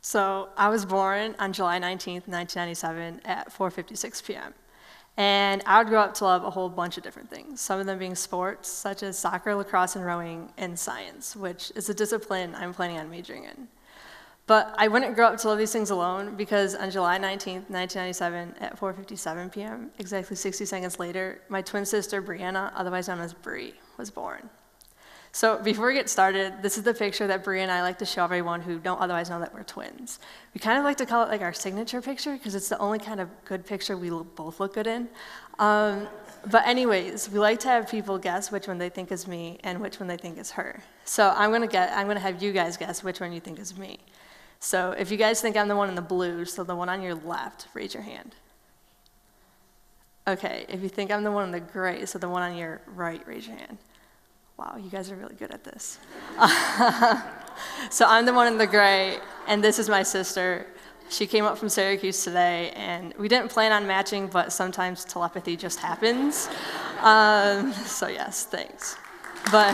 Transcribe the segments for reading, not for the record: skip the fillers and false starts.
So I was born on July 19th, 1997 at 4:56 p.m. And I would grow up to love a whole bunch of different things, some of them being sports, such as soccer, lacrosse, and rowing, and science, which is a discipline I'm planning on majoring in. But I wouldn't grow up to love these things alone, because on July 19th, 1997 at 4:57 p.m., exactly 60 seconds later, my twin sister, Brianna, otherwise known as Bree, was born. So before we get started, this is the picture that Bree and I like to show everyone who don't otherwise know that we're twins. We kind of like to call it like our signature picture because it's the only kind of good picture we both look good in. But anyways, we like to have people guess which one they think is me and which one they think is her. So I'm gonna have you guys guess which one you think is me. So if you guys think I'm the one in the blue, so the one on your left, raise your hand. Okay, if you think I'm the one in the gray, so the one on your right, raise your hand. Wow, you guys are really good at this. So I'm the one in the gray, and this is my sister. She came up from Syracuse today, and we didn't plan on matching, but sometimes telepathy just happens. So yes, thanks. But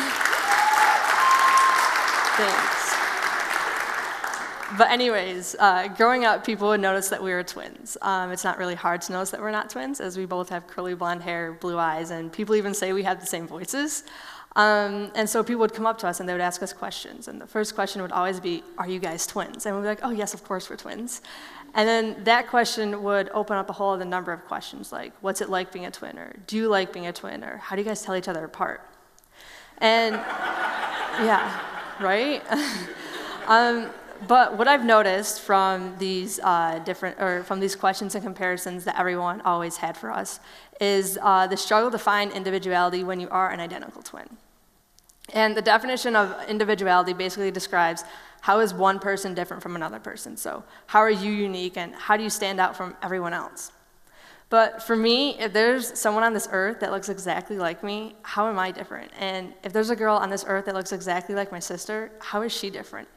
anyways, growing up, people would notice that we were twins. It's not really hard to notice that we're not twins, as we both have curly blonde hair, blue eyes, and people even say we have the same voices. And so people would come up to us and they would ask us questions. And the first question would always be, are you guys twins? And we'd be like, oh yes, of course we're twins. And then that question would open up a whole other number of questions, like, what's it like being a twin? Or do you like being a twin? Or how do you guys tell each other apart? And yeah, right? But what I've noticed from these from these questions and comparisons that everyone always had for us is the struggle to find individuality when you are an identical twin. And the definition of individuality basically describes how is one person different from another person. So how are you unique and how do you stand out from everyone else? But for me, if there's someone on this earth that looks exactly like me, how am I different? And if there's a girl on this earth that looks exactly like my sister, how is she different?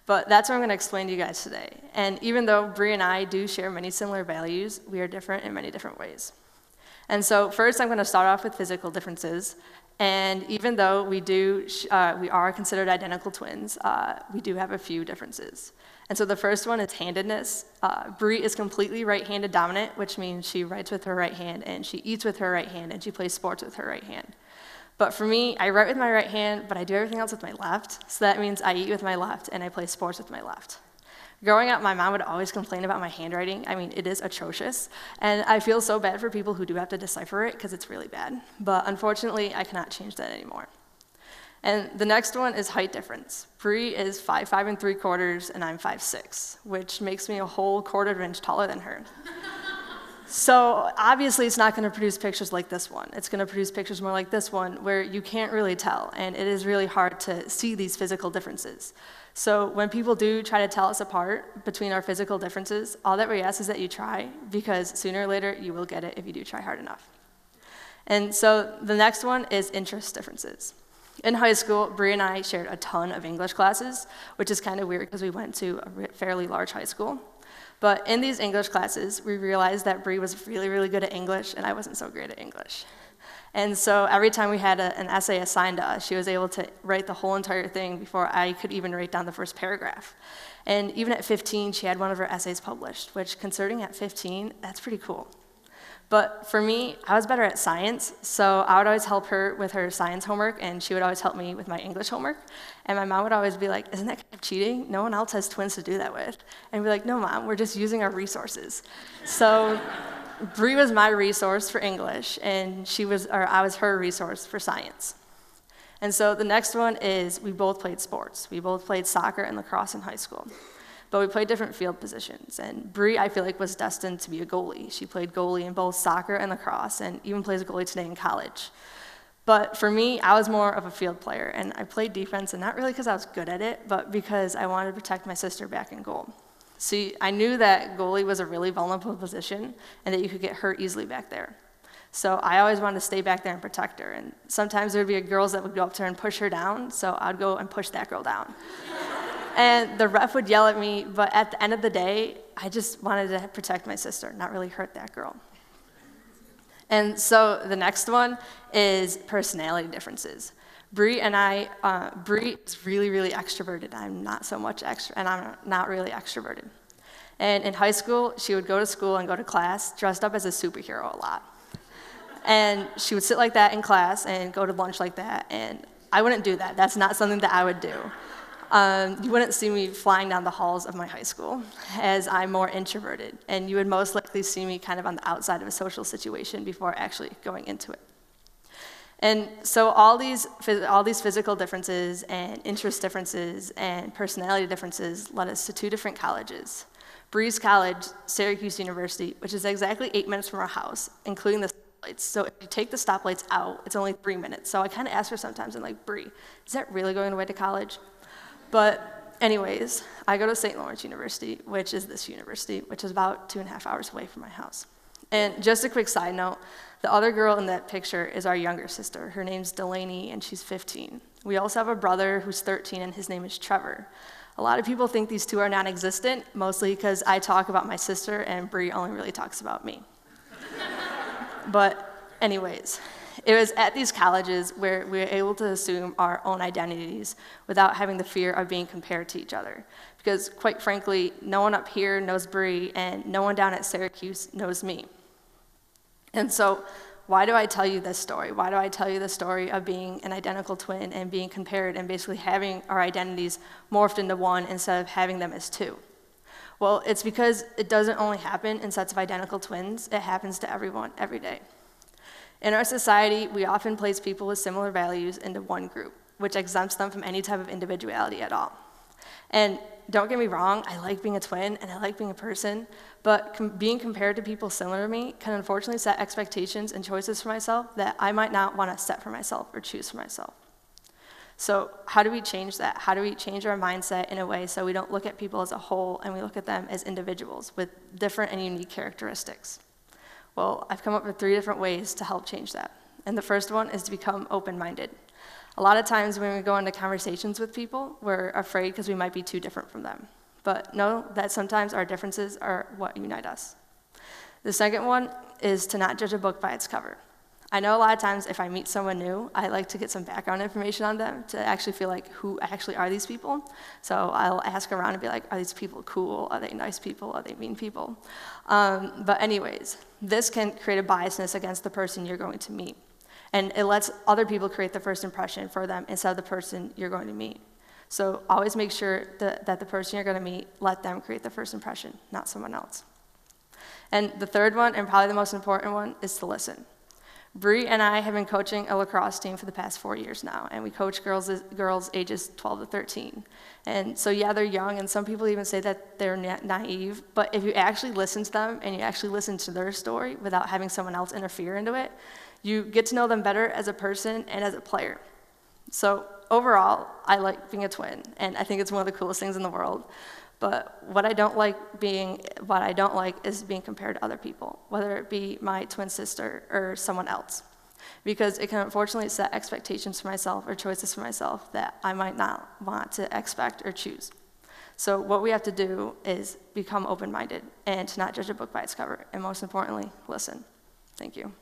But that's what I'm going to explain to you guys today. And even though Bree and I do share many similar values, we are different in many different ways. And so first I'm going to start off with physical differences. And even though we are considered identical twins, we do have a few differences. And so the first one is handedness. Bree is completely right-handed dominant, which means she writes with her right hand, and she eats with her right hand, and she plays sports with her right hand. But for me, I write with my right hand, but I do everything else with my left. So that means I eat with my left and I play sports with my left. Growing up, my mom would always complain about my handwriting. I mean, it is atrocious. And I feel so bad for people who do have to decipher it because it's really bad. But unfortunately, I cannot change that anymore. And the next one is height difference. Bree is 5'5"3/4", and I'm 5'6", which makes me a whole quarter of an inch taller than her. So obviously it's not going to produce pictures like this one. It's going to produce pictures more like this one where you can't really tell, and it is really hard to see these physical differences. So when people do try to tell us apart between our physical differences, all that we ask is that you try, because sooner or later you will get it if you do try hard enough. And so the next one is interest differences. In high school, Bree and I shared a ton of English classes, which is kind of weird because we went to a fairly large high school. But in these English classes, we realized that Bree was really, really good at English, and I wasn't so great at English. And so every time we had an essay assigned to us, she was able to write the whole entire thing before I could even write down the first paragraph. And even at 15, she had one of her essays published, which, considering at 15, that's pretty cool. But for me, I was better at science, so I would always help her with her science homework, and she would always help me with my English homework. And my mom would always be like, isn't that kind of cheating? No one else has twins to do that with. And I'd be like, no, Mom, we're just using our resources. So Bree was my resource for English, and I was her resource for science. And so the next one is we both played sports. We both played soccer and lacrosse in high school. But we played different field positions. And Bree, I feel like, was destined to be a goalie. She played goalie in both soccer and lacrosse, and even plays goalie today in college. But for me, I was more of a field player, and I played defense, and not really because I was good at it, but because I wanted to protect my sister back in goal. See, I knew that goalie was a really vulnerable position, and that you could get hurt easily back there. So I always wanted to stay back there and protect her. And sometimes there would be girls that would go up to her and push her down, so I'd go and push that girl down. And the ref would yell at me, but at the end of the day, I just wanted to protect my sister, not really hurt that girl. And so the next one is personality differences. Bree is really, really extroverted. I'm not so much and I'm not really extroverted. And in high school, she would go to school and go to class dressed up as a superhero a lot. And she would sit like that in class and go to lunch like that, and I wouldn't do that. That's not something that I would do. You wouldn't see me flying down the halls of my high school, as I'm more introverted, and you would most likely see me kind of on the outside of a social situation before actually going into it. And so all these physical differences and interest differences and personality differences led us to 2 different colleges. Bree's college, Syracuse University, which is exactly 8 minutes from our house, including the stoplights. So if you take the stoplights out, it's only 3 minutes. So I kind of ask her sometimes, I'm like, Bree, is that really going away to college? But anyways, I go to St. Lawrence University, which is this university, which is about 2.5 hours away from my house. And just a quick side note, the other girl in that picture is our younger sister. Her name's Delaney, and she's 15. We also have a brother who's 13, and his name is Trevor. A lot of people think these 2 are non-existent, mostly because I talk about my sister, and Bree only really talks about me. But anyways, it was at these colleges where we were able to assume our own identities without having the fear of being compared to each other. Because quite frankly, no one up here knows Bree, and no one down at Syracuse knows me. And so, why do I tell you this story? Why do I tell you the story of being an identical twin and being compared and basically having our identities morphed into one instead of having them as 2? Well, it's because it doesn't only happen in sets of identical twins, it happens to everyone every day. In our society, we often place people with similar values into one group, which exempts them from any type of individuality at all. And don't get me wrong, I like being a twin and I like being a person, but being compared to people similar to me can unfortunately set expectations and choices for myself that I might not want to set for myself or choose for myself. So how do we change that? How do we change our mindset in a way so we don't look at people as a whole and we look at them as individuals with different and unique characteristics? Well, I've come up with 3 different ways to help change that. And the first one is to become open-minded. A lot of times when we go into conversations with people, we're afraid because we might be too different from them. But know that sometimes our differences are what unite us. The second one is to not judge a book by its cover. I know a lot of times if I meet someone new, I like to get some background information on them to actually feel like who actually are these people. So I'll ask around and be like, are these people cool? Are they nice people? Are they mean people? But anyways, this can create a biasness against the person you're going to meet. And it lets other people create the first impression for them instead of the person you're going to meet. So always make sure that the person you're going to meet, let them create the first impression, not someone else. And the third one, and probably the most important one, is to listen. Bree and I have been coaching a lacrosse team for the past 4 years now, and we coach girls ages 12 to 13. And so yeah, they're young, and some people even say that they're naive, but if you actually listen to them and you actually listen to their story without having someone else interfere into it, you get to know them better as a person and as a player. So overall, I like being a twin, and I think it's one of the coolest things in the world. But what I don't like is being compared to other people, whether it be my twin sister or someone else, because it can unfortunately set expectations for myself or choices for myself that I might not want to expect or choose. So what we have to do is become open-minded and to not judge a book by its cover, and most importantly, listen. Thank you.